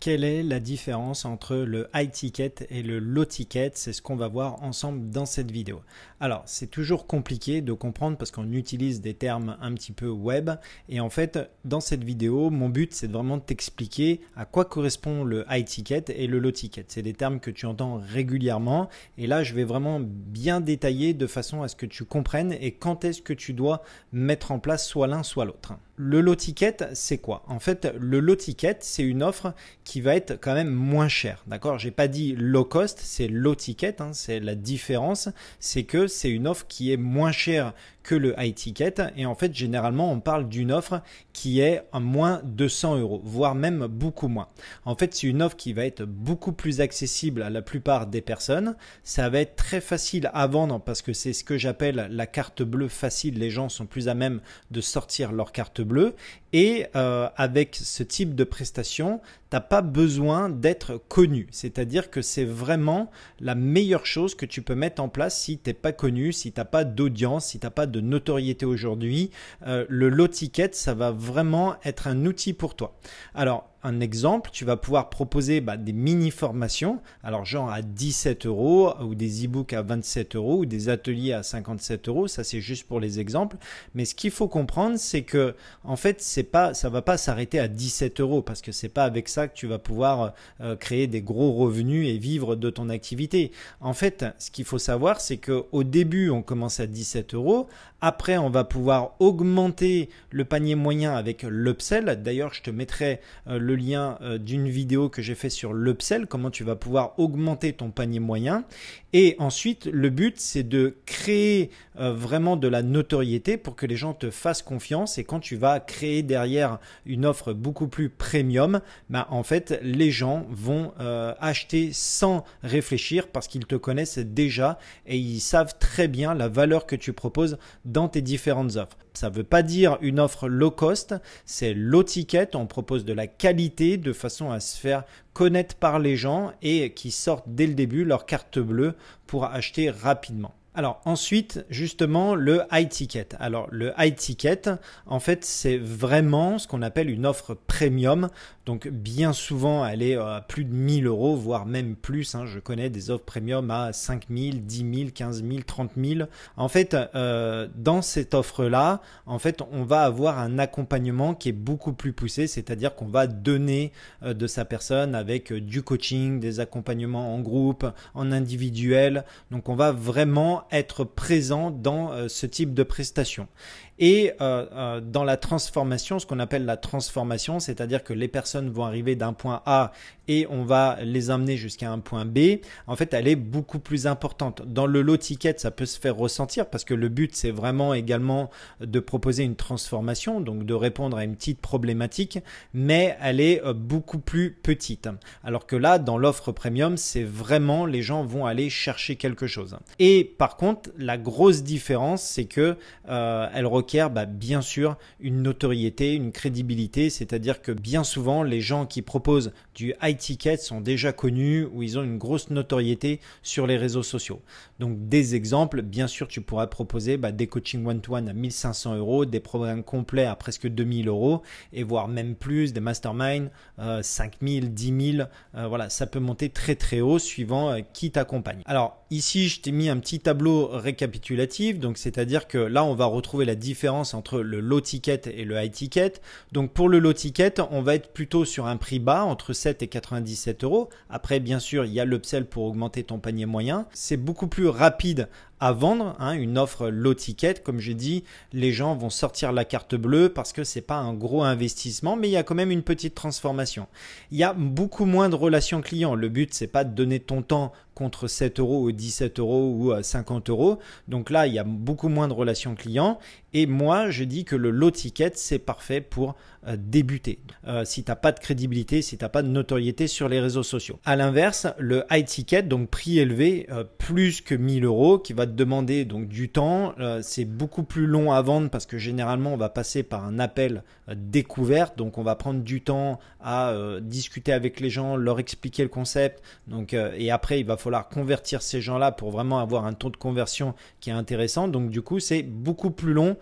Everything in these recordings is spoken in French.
Quelle est la différence entre le high ticket et le low ticket? C'est ce qu'on va voir ensemble dans cette vidéo. Alors, c'est toujours compliqué de comprendre parce qu'on utilise des termes un petit peu web. Et en fait, dans cette vidéo, mon but, c'est vraiment de t'expliquer à quoi correspond le high ticket et le low ticket. C'est des termes que tu entends régulièrement. Et là, je vais vraiment bien détailler de façon à ce que tu comprennes et quand est-ce que tu dois mettre en place soit l'un, soit l'autre. Le low ticket, c'est quoi? En fait, le low ticket, c'est une offre qui va être quand même moins chère. D'accord? J'ai pas dit low cost, c'est low ticket. C'est la différence. C'est que c'est une offre qui est moins chère que le high ticket. Et en fait, généralement, on parle d'une offre qui est à moins de 100 €, voire même beaucoup moins. En fait, c'est une offre qui va être beaucoup plus accessible à la plupart des personnes. Ça va être très facile à vendre parce que c'est ce que j'appelle la carte bleue facile. Les gens sont plus à même de sortir leur carte bleue. Et avec ce type de prestation, tu n'as pas besoin d'être connu. C'est-à-dire que c'est vraiment la meilleure chose que tu peux mettre en place si tu n'es pas connu, si tu n'as pas d'audience, si tu n'as pas de notoriété aujourd'hui. Le low ticket, ça va vraiment être un outil pour toi. Alors, un exemple, tu vas pouvoir proposer des mini-formations, alors genre à 17 € ou des e-books à 27 € ou des ateliers à 57 €. Ça, c'est juste pour les exemples. Mais ce qu'il faut comprendre, c'est que en fait, ça va pas s'arrêter à 17 € parce que c'est pas avec ça que tu vas pouvoir créer des gros revenus et vivre de ton activité. En fait, ce qu'il faut savoir, c'est qu'au début, on commence à 17 €. Après, on va pouvoir augmenter le panier moyen avec l'upsell. D'ailleurs, je te mettrai le lien d'une vidéo que j'ai fait sur l'upsell, comment tu vas pouvoir augmenter ton panier moyen. Et ensuite, le but, c'est de créer vraiment de la notoriété pour que les gens te fassent confiance. Et quand tu vas créer derrière une offre beaucoup plus premium, en fait, les gens vont acheter sans réfléchir parce qu'ils te connaissent déjà et ils savent très bien la valeur que tu proposes dans tes différentes offres. Ça ne veut pas dire une offre low cost, c'est low ticket. On propose de la qualité de façon à se faire connaître par les gens et qui sortent dès le début leur carte bleue pour acheter rapidement. Alors ensuite, justement, le high ticket. Alors le high ticket, en fait, c'est vraiment ce qu'on appelle une offre premium. Donc bien souvent, elle est à plus de 1000 €, voire même plus. Je connais des offres premium à 5000, 10 000, 15 000, 30 000. En fait, dans cette offre-là, en fait, on va avoir un accompagnement qui est beaucoup plus poussé. C'est-à-dire qu'on va donner de sa personne avec du coaching, des accompagnements en groupe, en individuel. Donc on va vraiment être présent dans ce type de prestation. Et dans la transformation, ce qu'on appelle la transformation, c'est-à-dire que les personnes vont arriver d'un point A et on va les amener jusqu'à un point B, en fait, elle est beaucoup plus importante. Dans le low ticket, ça peut se faire ressentir parce que le but, c'est vraiment également de proposer une transformation, donc de répondre à une petite problématique, mais elle est beaucoup plus petite. Alors que là, dans l'offre premium, c'est vraiment les gens vont aller chercher quelque chose. Et par contre, la grosse différence, c'est que elle requiert bien sûr une notoriété, une crédibilité, c'est-à-dire que bien souvent les gens qui proposent du high ticket sont déjà connus ou ils ont une grosse notoriété sur les réseaux sociaux. Donc des exemples, bien sûr tu pourras proposer des coachings one-to-one à 1500 €, des programmes complets à presque 2000 € et voire même plus, des masterminds 5000, 10 000, voilà, ça peut monter très très haut suivant qui t'accompagne. Alors ici je t'ai mis un petit tableau récapitulatif, donc c'est-à-dire que là on va retrouver la différence entre le low ticket et le high ticket. Donc pour le low ticket, on va être plutôt sur un prix bas entre 7 et 97 €. Après, bien sûr, il y a l'upsell pour augmenter ton panier moyen. C'est beaucoup plus rapide à vendre, une offre low ticket. Comme j'ai dit, les gens vont sortir la carte bleue parce que c'est pas un gros investissement, mais il y a quand même une petite transformation. Il y a beaucoup moins de relations clients. Le but, c'est pas de donner ton temps contre 7 € ou 17 € ou 50 €. Donc là, il y a beaucoup moins de relations clients. Et moi, je dis que le low ticket, c'est parfait pour débuter. Si tu n'as pas de crédibilité, si tu n'as pas de notoriété sur les réseaux sociaux. À l'inverse, le high ticket, donc prix élevé, plus que 1000 €, qui va va te demander donc du temps. C'est beaucoup plus long à vendre parce que généralement on va passer par un appel découverte. Donc on va prendre du temps à discuter avec les gens, leur expliquer le concept. Donc, et après il va falloir convertir ces gens-là pour vraiment avoir un taux de conversion qui est intéressant. Donc du coup c'est beaucoup plus long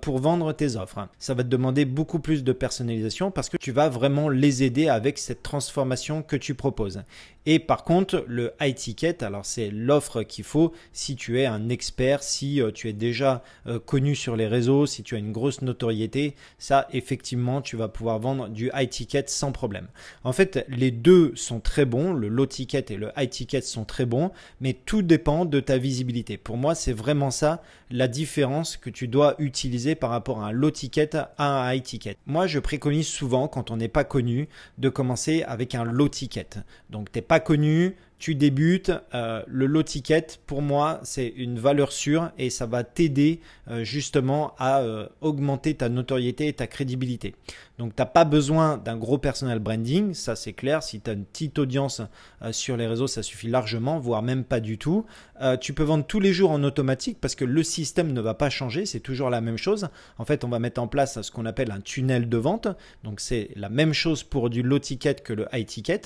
pour vendre tes offres. Ça va te demander beaucoup plus de personnalisation parce que tu vas vraiment les aider avec cette transformation que tu proposes. Et par contre, le high ticket, alors c'est l'offre qu'il faut si tu es un expert, si tu es déjà connu sur les réseaux, si tu as une grosse notoriété, ça effectivement tu vas pouvoir vendre du high ticket sans problème. En fait, les deux sont très bons, le low ticket et le high ticket sont très bons, mais tout dépend de ta visibilité. Pour moi, c'est vraiment ça la différence que tu dois utiliser par rapport à un low ticket à un high ticket. Moi, je préconise souvent quand on n'est pas connu de commencer avec un low ticket. Donc, tu n'es pas connu, tu débutes, le low ticket pour moi c'est une valeur sûre et ça va t'aider justement à augmenter ta notoriété et ta crédibilité. Donc tu n'as pas besoin d'un gros personal branding, ça c'est clair, si tu as une petite audience sur les réseaux ça suffit largement, voire même pas du tout. Tu peux vendre tous les jours en automatique parce que le système ne va pas changer, c'est toujours la même chose. En fait on va mettre en place ce qu'on appelle un tunnel de vente, donc c'est la même chose pour du low ticket que le high ticket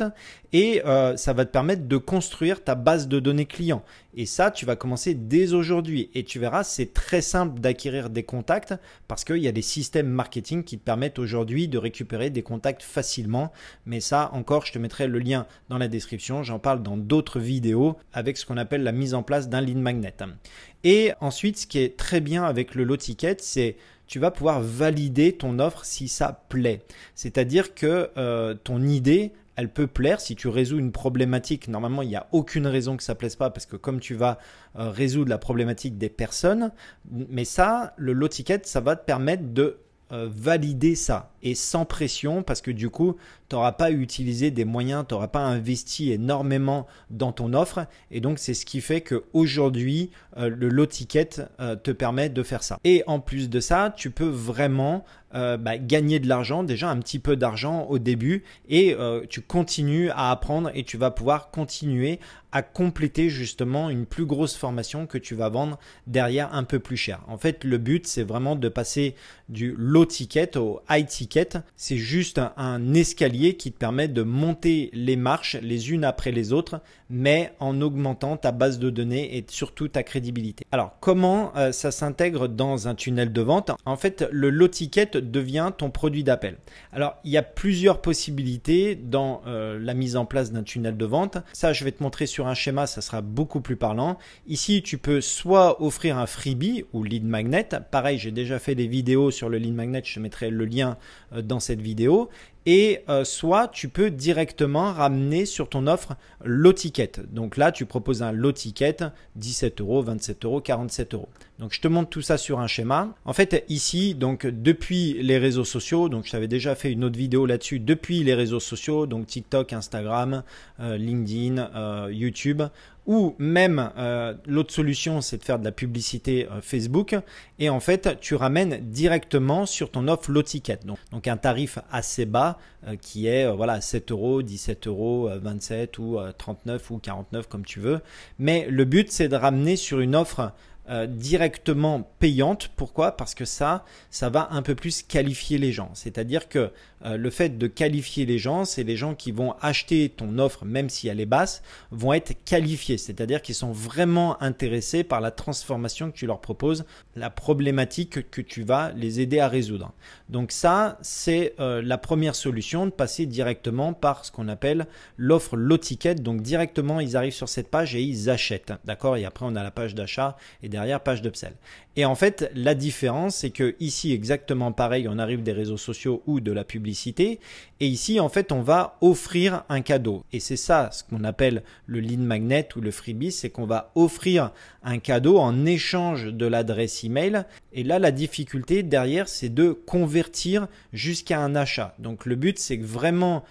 et ça va te permettre de construire ta base de données clients. Et ça, tu vas commencer dès aujourd'hui. Et tu verras, c'est très simple d'acquérir des contacts parce qu'il y a des systèmes marketing qui te permettent aujourd'hui de récupérer des contacts facilement. Mais ça, encore, je te mettrai le lien dans la description. J'en parle dans d'autres vidéos avec ce qu'on appelle la mise en place d'un lead magnet. Et ensuite, ce qui est très bien avec le low ticket, c'est tu vas pouvoir valider ton offre si ça plaît. C'est-à-dire que ton idée, elle peut plaire si tu résous une problématique. Normalement, il n'y a aucune raison que ça ne plaise pas parce que comme tu vas résoudre la problématique des personnes, mais ça, le low ticket, ça va te permettre de valider ça et sans pression parce que du coup, tu n'auras pas utilisé des moyens, tu n'auras pas investi énormément dans ton offre et donc c'est ce qui fait qu'aujourd'hui, le low ticket te permet de faire ça. Et en plus de ça, tu peux vraiment gagner de l'argent, déjà un petit peu d'argent au début et tu continues à apprendre et tu vas pouvoir continuer à compléter justement une plus grosse formation que tu vas vendre derrière un peu plus cher. En fait, le but, c'est vraiment de passer du low ticket au high ticket. C'est juste un escalier qui te permet de monter les marches les unes après les autres, mais en augmentant ta base de données et surtout ta crédibilité. Alors, comment ça s'intègre dans un tunnel de vente? En fait, le low ticket devient ton produit d'appel. Alors, il y a plusieurs possibilités dans la mise en place d'un tunnel de vente. Ça, je vais te montrer sur un schéma, ça sera beaucoup plus parlant. Ici, tu peux soit offrir un freebie ou lead magnet. Pareil, j'ai déjà fait des vidéos sur le lead magnet, je te mettrai le lien dans cette vidéo. Et soit tu peux directement ramener sur ton offre low ticket. Donc là, tu proposes un low ticket, 17 euros, 27 euros, 47 euros. Donc je te montre tout ça sur un schéma. En fait, ici, donc depuis les réseaux sociaux, donc je t'avais déjà fait une autre vidéo là-dessus, depuis les réseaux sociaux, donc TikTok, Instagram, LinkedIn, YouTube, ou même l'autre solution, c'est de faire de la publicité Facebook. Et en fait, tu ramènes directement sur ton offre low ticket. Donc un tarif assez bas qui est voilà 7 euros, 17 euros, 27 ou 39 ou 49 comme tu veux. Mais le but, c'est de ramener sur une offre directement payante. Pourquoi? Parce que ça va un peu plus qualifier les gens. C'est-à-dire que le fait de qualifier les gens, c'est les gens qui vont acheter ton offre, même si elle est basse, vont être qualifiés. C'est-à-dire qu'ils sont vraiment intéressés par la transformation que tu leur proposes, la problématique que tu vas les aider à résoudre. Donc ça, c'est la première solution, de passer directement par ce qu'on appelle l'offre low ticket. Donc directement, ils arrivent sur cette page et ils achètent. D'accord? Et après, on a la page d'achat et derrière, page d'upsell. Et en fait, la différence, c'est que ici, exactement pareil, on arrive des réseaux sociaux ou de la publicité. Et ici, en fait, on va offrir un cadeau. Et c'est ça, ce qu'on appelle le lead magnet ou le freebie, c'est qu'on va offrir un cadeau en échange de l'adresse email. Et là, la difficulté derrière, c'est de convertir jusqu'à un achat. Donc, le but, c'est vraiment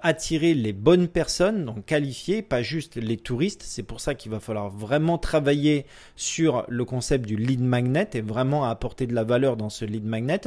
attirer les bonnes personnes, donc qualifiées, pas juste les touristes. C'est pour ça qu'il va falloir vraiment travailler sur le concept du lead magnet et vraiment apporter de la valeur dans ce lead magnet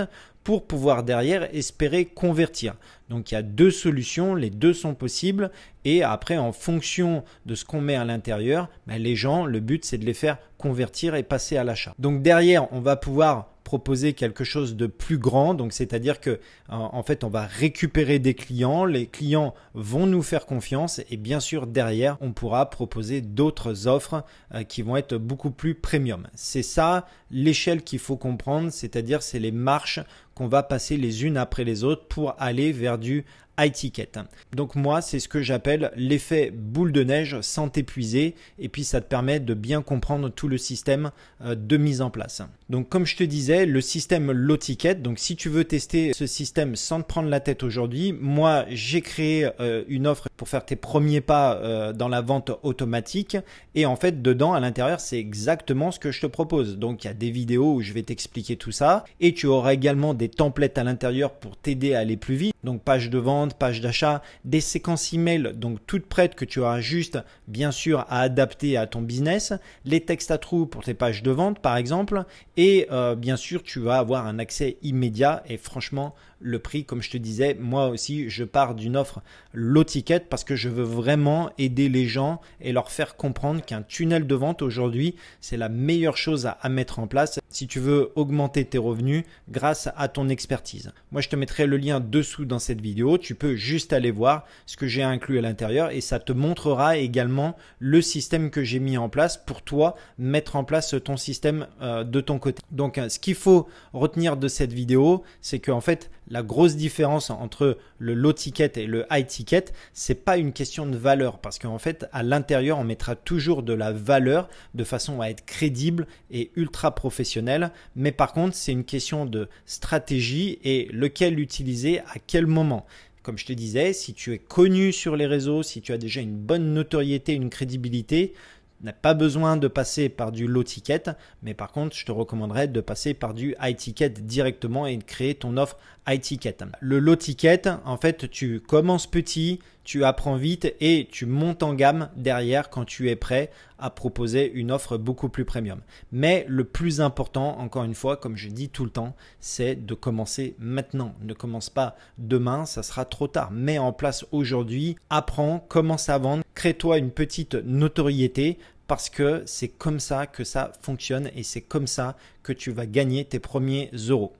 pour pouvoir derrière espérer convertir. Donc il y a deux solutions, les deux sont possibles et après en fonction de ce qu'on met à l'intérieur, les gens, le but c'est de les faire convertir et passer à l'achat. Donc derrière, on va pouvoir proposer quelque chose de plus grand, donc c'est-à-dire que en fait on va récupérer des clients, les clients vont nous faire confiance et bien sûr derrière on pourra proposer d'autres offres qui vont être beaucoup plus premium. C'est ça l'échelle qu'il faut comprendre, c'est-à-dire c'est les marches qu'on va passer les unes après les autres pour aller vers du high ticket. Donc moi, c'est ce que j'appelle l'effet boule de neige sans t'épuiser et puis ça te permet de bien comprendre tout le système de mise en place. Donc comme je te disais, le système low ticket, donc si tu veux tester ce système sans te prendre la tête aujourd'hui, moi j'ai créé une offre pour faire tes premiers pas dans la vente automatique et en fait dedans à l'intérieur c'est exactement ce que je te propose. Donc il y a des vidéos où je vais t'expliquer tout ça et tu auras également des templates à l'intérieur pour t'aider à aller plus vite. Donc page de vente, page d'achat, des séquences email donc toutes prêtes que tu auras juste bien sûr à adapter à ton business, les textes à trous pour tes pages de vente par exemple et bien sûr tu vas avoir un accès immédiat et franchement le prix comme je te disais, moi aussi je pars d'une offre low ticket parce que je veux vraiment aider les gens et leur faire comprendre qu'un tunnel de vente aujourd'hui c'est la meilleure chose à mettre en place si tu veux augmenter tes revenus grâce à ton expertise. Moi je te mettrai le lien dessous dans cette vidéo, tu peux juste aller voir ce que j'ai inclus à l'intérieur et ça te montrera également le système que j'ai mis en place pour toi mettre en place ton système de ton côté. Donc ce qu'il faut retenir de cette vidéo, c'est qu'en fait la grosse différence entre le low ticket et le high ticket, c'est pas une question de valeur parce qu'en fait à l'intérieur on mettra toujours de la valeur de façon à être crédible et ultra professionnel, mais par contre c'est une question de stratégie et lequel utiliser à quel moment. Comme je te disais, si tu es connu sur les réseaux, si tu as déjà une bonne notoriété, une crédibilité, tu n'as pas besoin de passer par du low ticket, mais par contre, je te recommanderais de passer par du high ticket directement et de créer ton offre high ticket. Le low ticket, en fait, tu commences petit, tu apprends vite et tu montes en gamme derrière quand tu es prêt à proposer une offre beaucoup plus premium. Mais le plus important, encore une fois, comme je dis tout le temps, c'est de commencer maintenant. Ne commence pas demain, ça sera trop tard. Mets en place aujourd'hui, apprends, commence à vendre, crée-toi une petite notoriété parce que c'est comme ça que ça fonctionne et c'est comme ça que tu vas gagner tes premiers euros.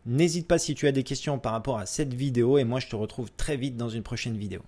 N'hésite pas si tu as des questions par rapport à cette vidéo et moi je te retrouve très vite dans une prochaine vidéo.